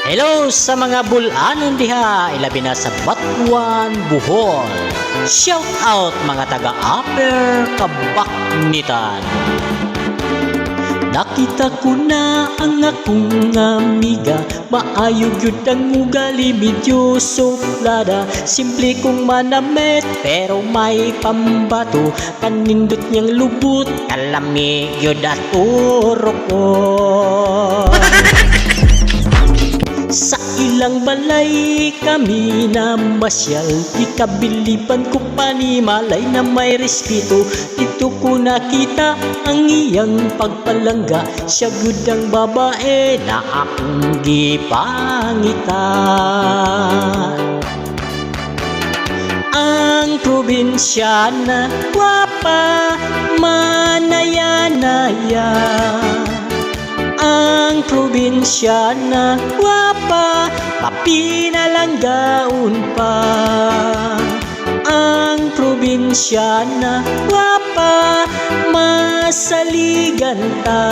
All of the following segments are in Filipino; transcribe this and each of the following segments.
Hello sa mga bulanon diha, ilabi na sa Batuan, Bohol. Shout out mga taga-Upper Kabaknitan. Nakita ko na ang akong amiga, maayo gyud ang ugali, medyo suplada. Simple kong manamit pero may pambato, kanindot niyang lubot, kalami gyud at urok ko. Sa ilang balay kami na masyal, ikabiliban ko panimalay na may respeto. Dito ko nakita ang iyang pagpalangga, siya gud ang babae na akong gipangitan. Ang probinsyana, gwapa, manaya-naya. Ang probinsyana, gwapa, mapinalanggaon pa. Ang probinsyana, gwapa, masaligan ta.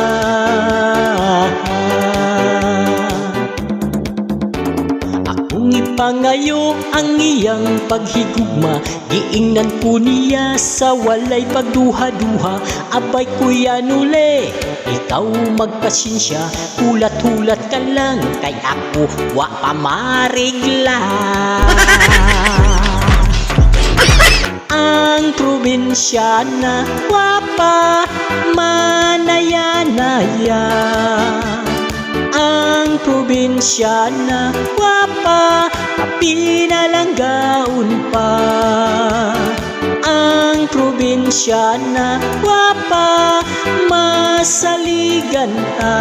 Akong ipangayo ang iyang paghigugma, giingnan ko niya sa walay pagduha-duha. Abay kuya nule, ikaw magpasensya, hulat-hulat ka lang, kay ako wa pa marigla. Ang probinsyana, gwapa, manaya-naya. Ang probinsyana, gwapa, mapinalanggaon pa. Ang probinsyana, gwapa, masaligan ta.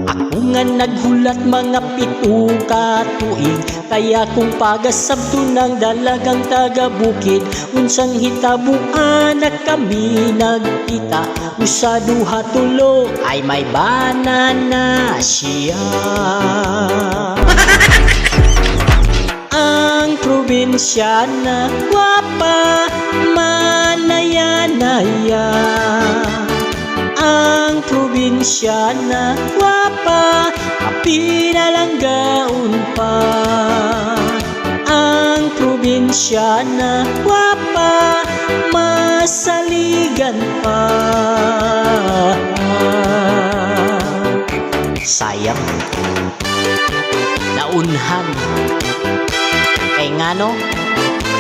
Ako nga naghulat mga 7 ka tuig, kaya kung pagasabto ng dalagang taga-bukid, unsang hitabuan na kami nagkita, usa duha tulo ay may banana siya. Ang probinsyana, gwapa, manaya-naya. Ang probinsyana, gwapa, mapinalanggaon pa. Ang probinsyana, gwapa, masaligan pa. Sayang, naunhan. Kay ngano,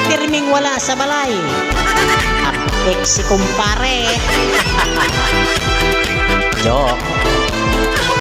pirming wala sa balay. Apek si kumpare. Joke.